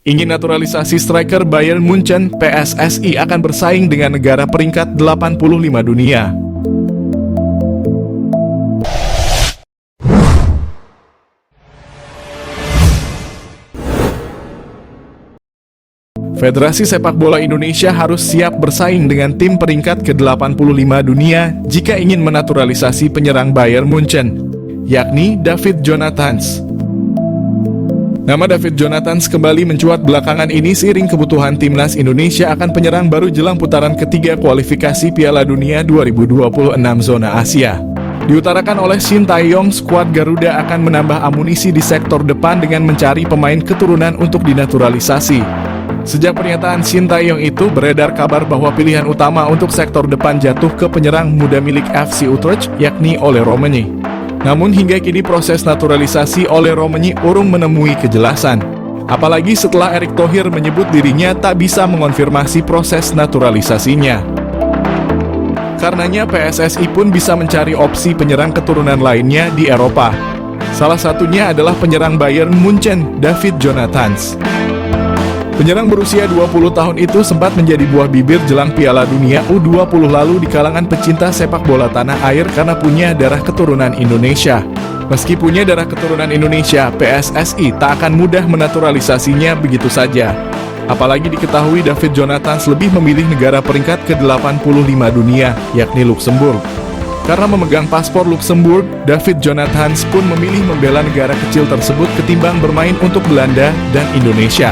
Ingin naturalisasi striker Bayern Munchen, PSSI akan bersaing dengan negara peringkat 85 dunia. Federasi Sepak Bola Indonesia harus siap bersaing dengan tim peringkat ke-85 dunia jika ingin menaturalisasi penyerang Bayern Munchen, yakni David Jonathans. Nama David Jonathans kembali mencuat belakangan ini seiring kebutuhan timnas Indonesia akan penyerang baru jelang putaran ketiga kualifikasi Piala Dunia 2026 zona Asia. Diutarakan oleh Shin Tae-yong, skuad Garuda akan menambah amunisi di sektor depan dengan mencari pemain keturunan untuk dinaturalisasi. Sejak pernyataan Shin Tae-yong itu, beredar kabar bahwa pilihan utama untuk sektor depan jatuh ke penyerang muda milik FC Utrecht, yakni Ole Roemeny. Namun hingga kini proses naturalisasi Ole Roemeny urung menemui kejelasan. Apalagi setelah Erick Thohir menyebut dirinya tak bisa mengonfirmasi proses naturalisasinya. Karenanya PSSI pun bisa mencari opsi penyerang keturunan lainnya di Eropa. Salah satunya adalah penyerang Bayern Munchen, David Jonathans. Penyerang berusia 20 tahun itu sempat menjadi buah bibir jelang Piala Dunia U20 lalu di kalangan pecinta sepak bola tanah air karena punya darah keturunan Indonesia. Meski punya darah keturunan Indonesia, PSSI tak akan mudah menaturalisasinya begitu saja. Apalagi diketahui David Jonathans lebih memilih negara peringkat ke-85 dunia, yakni Luxembourg. Karena memegang paspor Luxembourg, David Jonathans pun memilih membela negara kecil tersebut ketimbang bermain untuk Belanda dan Indonesia.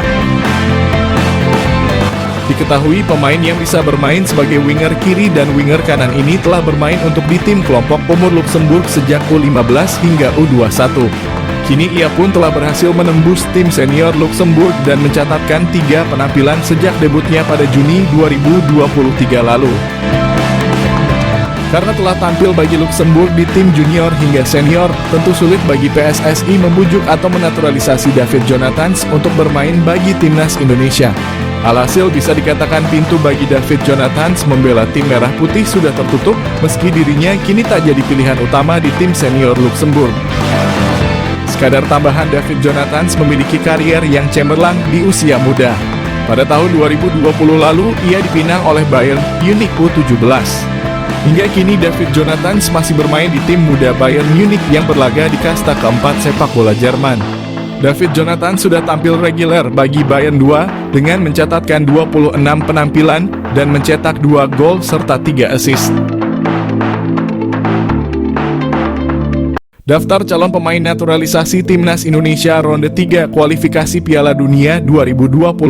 Diketahui pemain yang bisa bermain sebagai winger kiri dan winger kanan ini telah bermain untuk di tim kelompok umur Luxembourg sejak U15 hingga U21. Kini ia pun telah berhasil menembus tim senior Luxembourg dan mencatatkan 3 penampilan sejak debutnya pada Juni 2023 lalu. Karena telah tampil bagi Luxembourg di tim junior hingga senior, tentu sulit bagi PSSI membujuk atau menaturalisasi David Jonathans untuk bermain bagi timnas Indonesia. Alhasil bisa dikatakan pintu bagi David Jonathans membela tim merah putih sudah tertutup, meski dirinya kini tak jadi pilihan utama di tim senior Luxembourg. Sekadar tambahan, David Jonathans memiliki karier yang cemerlang di usia muda. Pada tahun 2020 lalu, ia dipinang oleh Bayern Munich U17. Hingga kini David Jonathans masih bermain di tim muda Bayern Munich yang berlaga di kasta keempat sepak bola Jerman. David Jonathans sudah tampil reguler bagi Bayern 2 dengan mencatatkan 26 penampilan dan mencetak 2 gol serta 3 assist. Daftar calon pemain naturalisasi timnas Indonesia ronde 3 kualifikasi Piala Dunia 2026.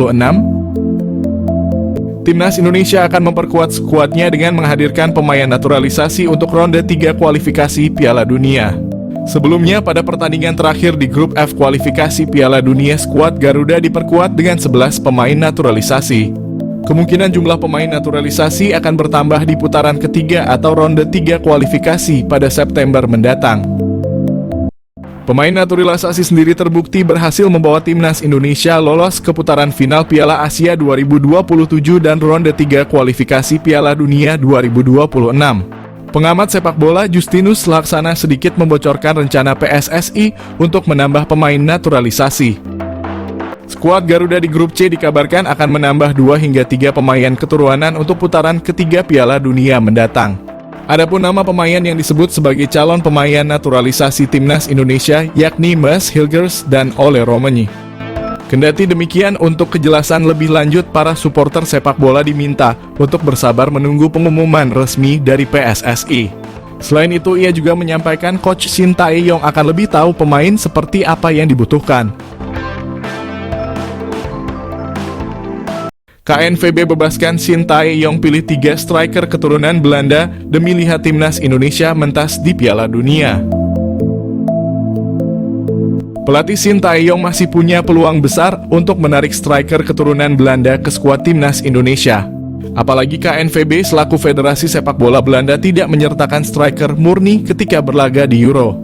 Timnas Indonesia akan memperkuat skuadnya dengan menghadirkan pemain naturalisasi untuk ronde 3 kualifikasi Piala Dunia. Sebelumnya, pada pertandingan terakhir di grup F kualifikasi Piala Dunia, skuad Garuda diperkuat dengan 11 pemain naturalisasi. Kemungkinan jumlah pemain naturalisasi akan bertambah di putaran ketiga atau ronde 3 kualifikasi pada September mendatang. Pemain naturalisasi sendiri terbukti berhasil membawa timnas Indonesia lolos ke putaran final Piala Asia 2027 dan ronde 3 kualifikasi Piala Dunia 2026. Pengamat sepak bola Justinus Laksana sedikit membocorkan rencana PSSI untuk menambah pemain naturalisasi. Skuad Garuda di grup C dikabarkan akan menambah 2 hingga 3 pemain keturunan untuk putaran ketiga Piala Dunia mendatang. Adapun nama pemain yang disebut sebagai calon pemain naturalisasi timnas Indonesia yakni Mads Hilgers dan Ole Roemeny. Kendati demikian, untuk kejelasan lebih lanjut, para supporter sepak bola diminta untuk bersabar menunggu pengumuman resmi dari PSSI. Selain itu, ia juga menyampaikan Coach Shin Tae-yong akan lebih tahu pemain seperti apa yang dibutuhkan. KNVB bebaskan Shin Tae-yong pilih 3 striker keturunan Belanda demi lihat timnas Indonesia mentas di Piala Dunia. Pelatih Shin Tae-yong masih punya peluang besar untuk menarik striker keturunan Belanda ke skuad timnas Indonesia. Apalagi KNVB selaku Federasi Sepak Bola Belanda tidak menyertakan striker murni ketika berlaga di Euro.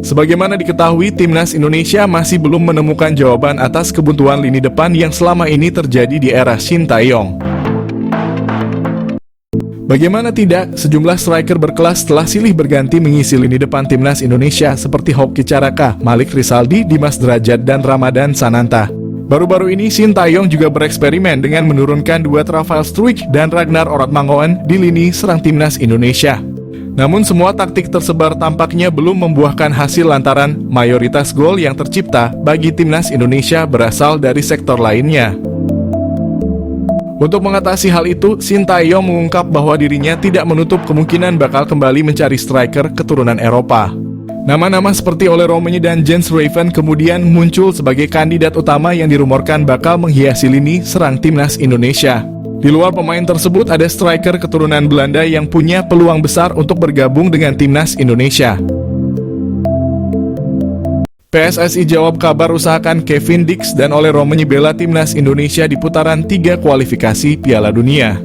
Sebagaimana diketahui, timnas Indonesia masih belum menemukan jawaban atas kebuntuan lini depan yang selama ini terjadi di era Shin Tae-yong. Bagaimana tidak, sejumlah striker berkelas telah silih berganti mengisi lini depan timnas Indonesia seperti Hoki Caraka, Malik Rizaldi, Dimas Derajat, dan Ramadan Sananta. Baru-baru ini Shin Tae-yong juga bereksperimen dengan menurunkan duet Rafael Struijk dan Ragnar Orotmangoen di lini serang timnas Indonesia. Namun semua taktik tersebar tampaknya belum membuahkan hasil lantaran mayoritas gol yang tercipta bagi timnas Indonesia berasal dari sektor lainnya. Untuk mengatasi hal itu, Shin Tae-yong mengungkap bahwa dirinya tidak menutup kemungkinan bakal kembali mencari striker keturunan Eropa. Nama-nama seperti Ole Roemeny dan Jens Raven kemudian muncul sebagai kandidat utama yang dirumorkan bakal menghiasi lini serang timnas Indonesia. Di luar pemain tersebut ada striker keturunan Belanda yang punya peluang besar untuk bergabung dengan timnas Indonesia. PSSI jawab kabar usahakan Kevin Dix dan Ole Roemeny bela timnas Indonesia di putaran 3 kualifikasi Piala Dunia.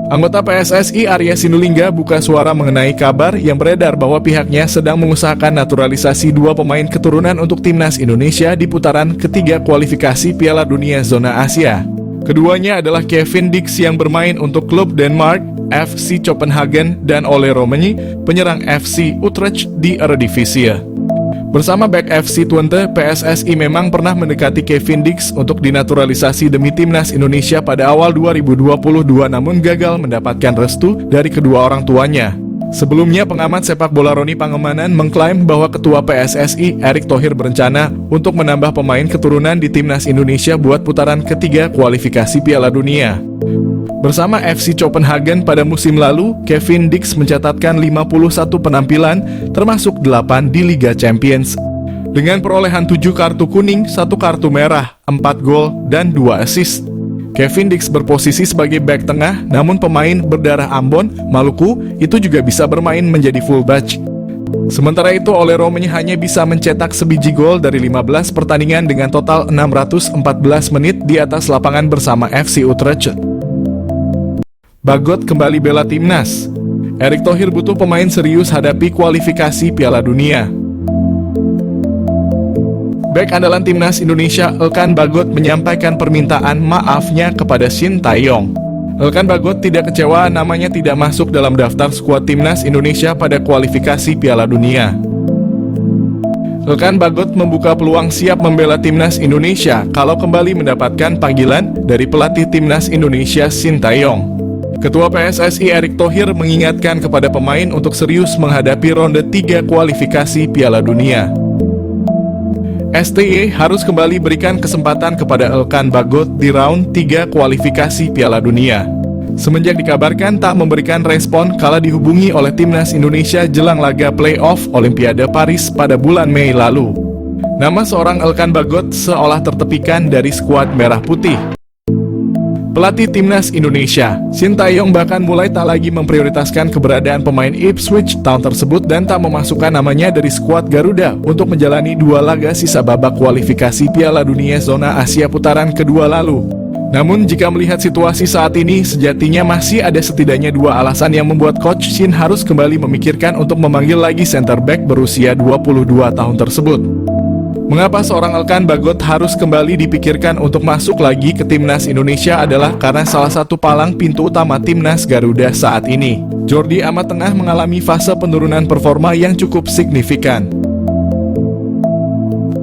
Anggota PSSI Arya Sinulinga buka suara mengenai kabar yang beredar bahwa pihaknya sedang mengusahakan naturalisasi 2 pemain keturunan untuk timnas Indonesia di putaran ketiga kualifikasi Piala Dunia Zona Asia. Keduanya adalah Kevin Dix yang bermain untuk klub Denmark, FC Copenhagen, dan Ole Roemeny, penyerang FC Utrecht di Eredivisie. Bersama bek FC Twente, PSSI memang pernah mendekati Kevin Dix untuk dinaturalisasi demi timnas Indonesia pada awal 2022 namun gagal mendapatkan restu dari kedua orang tuanya. Sebelumnya, pengamat sepak bola Roni Pangemanan mengklaim bahwa Ketua PSSI Erick Thohir berencana untuk menambah pemain keturunan di timnas Indonesia buat putaran ketiga kualifikasi Piala Dunia. Bersama FC Copenhagen pada musim lalu, Kevin Dix mencatatkan 51 penampilan, termasuk 8 di Liga Champions. Dengan perolehan 7 kartu kuning, 1 kartu merah, 4 gol, dan 2 assist. Kevin Dix berposisi sebagai bek tengah, namun pemain berdarah Ambon, Maluku, itu juga bisa bermain menjadi fullback. Sementara itu, Ole Roemeny hanya bisa mencetak sebiji gol dari 15 pertandingan dengan total 614 menit di atas lapangan bersama FC Utrecht. Bagot kembali bela timnas. Erick Thohir butuh pemain serius hadapi kualifikasi Piala Dunia. Bek andalan timnas Indonesia Elkan Bagot menyampaikan permintaan maafnya kepada Shin Tae-yong. Elkan Bagot tidak kecewa namanya tidak masuk dalam daftar skuad timnas Indonesia pada kualifikasi Piala Dunia. Elkan Bagot membuka peluang siap membela timnas Indonesia kalau kembali mendapatkan panggilan dari pelatih timnas Indonesia Shin Tae-yong. Ketua PSSI Erick Thohir mengingatkan kepada pemain untuk serius menghadapi ronde 3 kualifikasi Piala Dunia. STY harus kembali berikan kesempatan kepada Elkan Bagot di round 3 kualifikasi Piala Dunia. Semenjak dikabarkan tak memberikan respon kala dihubungi oleh timnas Indonesia jelang laga play-off Olimpiade Paris pada bulan Mei lalu. Nama seorang Elkan Bagot seolah tertepikan dari skuad merah putih. Pelatih timnas Indonesia, Shin Tae-yong bahkan mulai tak lagi memprioritaskan keberadaan pemain Ipswich Town tersebut dan tak memasukkan namanya dari skuad Garuda untuk menjalani 2 laga sisa babak kualifikasi Piala Dunia Zona Asia putaran kedua lalu. Namun jika melihat situasi saat ini, sejatinya masih ada setidaknya 2 alasan yang membuat Coach Shin harus kembali memikirkan untuk memanggil lagi center back berusia 22 tahun tersebut. Mengapa seorang Elkan Bagot harus kembali dipikirkan untuk masuk lagi ke timnas Indonesia adalah karena salah satu palang pintu utama timnas Garuda saat ini. Jordi Amat tengah mengalami fase penurunan performa yang cukup signifikan.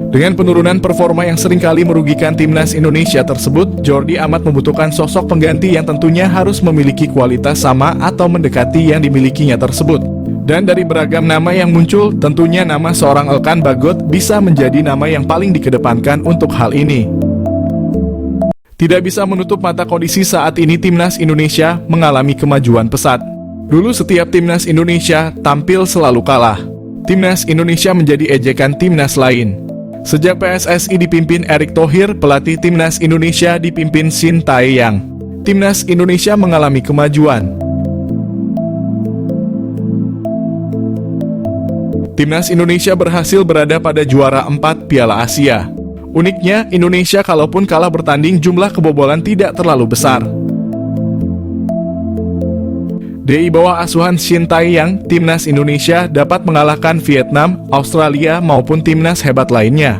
Dengan penurunan performa yang seringkali merugikan timnas Indonesia tersebut, Jordi Amat membutuhkan sosok pengganti yang tentunya harus memiliki kualitas sama atau mendekati yang dimilikinya tersebut. Dan dari beragam nama yang muncul, tentunya nama seorang Elkan Bagot bisa menjadi nama yang paling dikedepankan untuk hal ini. Tidak bisa menutup mata kondisi saat ini timnas Indonesia mengalami kemajuan pesat. Dulu setiap timnas Indonesia tampil selalu kalah. Timnas Indonesia menjadi ejekan timnas lain. Sejak PSSI dipimpin Erick Thohir, pelatih timnas Indonesia dipimpin Shin Tae-yong. Timnas Indonesia mengalami kemajuan. Timnas Indonesia berhasil berada pada juara 4 Piala Asia. Uniknya, Indonesia kalaupun kalah bertanding jumlah kebobolan tidak terlalu besar. Di bawah asuhan Shin Tae-yong, timnas Indonesia dapat mengalahkan Vietnam, Australia maupun timnas hebat lainnya.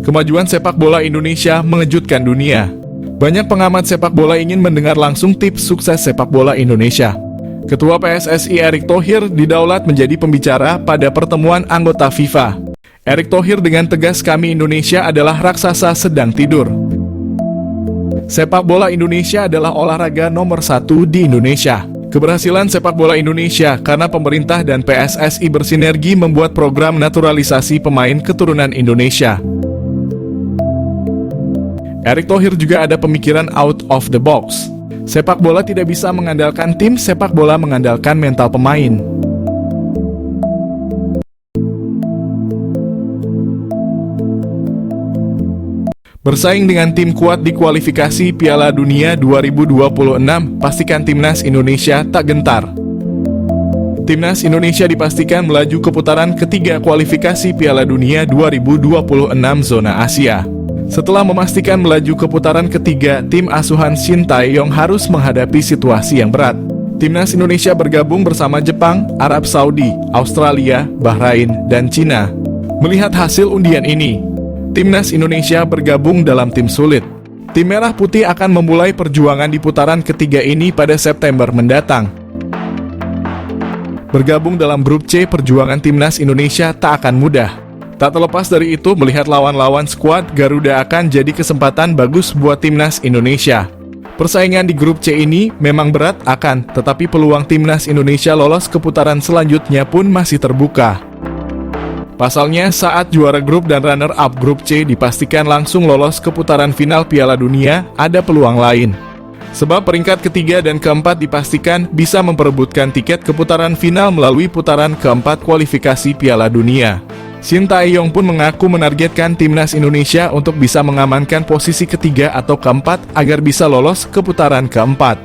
Kemajuan sepak bola Indonesia mengejutkan dunia. Banyak pengamat sepak bola ingin mendengar langsung tips sukses sepak bola Indonesia. Ketua PSSI Erick Thohir didaulat menjadi pembicara pada pertemuan anggota FIFA. Erick Thohir dengan tegas, "Kami Indonesia adalah raksasa sedang tidur." Sepak bola Indonesia adalah olahraga nomor 1 di Indonesia. Keberhasilan sepak bola Indonesia karena pemerintah dan PSSI bersinergi membuat program naturalisasi pemain keturunan Indonesia. Erick Thohir juga ada pemikiran out of the box. Sepak bola tidak bisa mengandalkan tim, sepak bola mengandalkan mental pemain. Bersaing dengan tim kuat di kualifikasi Piala Dunia 2026, pastikan Timnas Indonesia tak gentar. Timnas Indonesia dipastikan melaju ke putaran ketiga kualifikasi Piala Dunia 2026 zona Asia. Setelah memastikan melaju ke putaran ketiga, tim asuhan Shin Tae-yong harus menghadapi situasi yang berat. Timnas Indonesia bergabung bersama Jepang, Arab Saudi, Australia, Bahrain, dan Cina. Melihat hasil undian ini, Timnas Indonesia bergabung dalam tim sulit. Tim Merah Putih akan memulai perjuangan di putaran ketiga ini pada September mendatang. Bergabung dalam grup C, perjuangan Timnas Indonesia tak akan mudah. Tak terlepas dari itu, melihat lawan-lawan skuad Garuda akan jadi kesempatan bagus buat Timnas Indonesia. Persaingan di grup C ini memang berat tetapi peluang Timnas Indonesia lolos ke putaran selanjutnya pun masih terbuka. Pasalnya, saat juara grup dan runner-up grup C dipastikan langsung lolos ke putaran final Piala Dunia, ada peluang lain. Sebab peringkat ketiga dan keempat dipastikan bisa memperebutkan tiket ke putaran final melalui putaran keempat kualifikasi Piala Dunia. Shin Tae-yong pun mengaku menargetkan Timnas Indonesia untuk bisa mengamankan posisi ketiga atau keempat agar bisa lolos ke putaran keempat.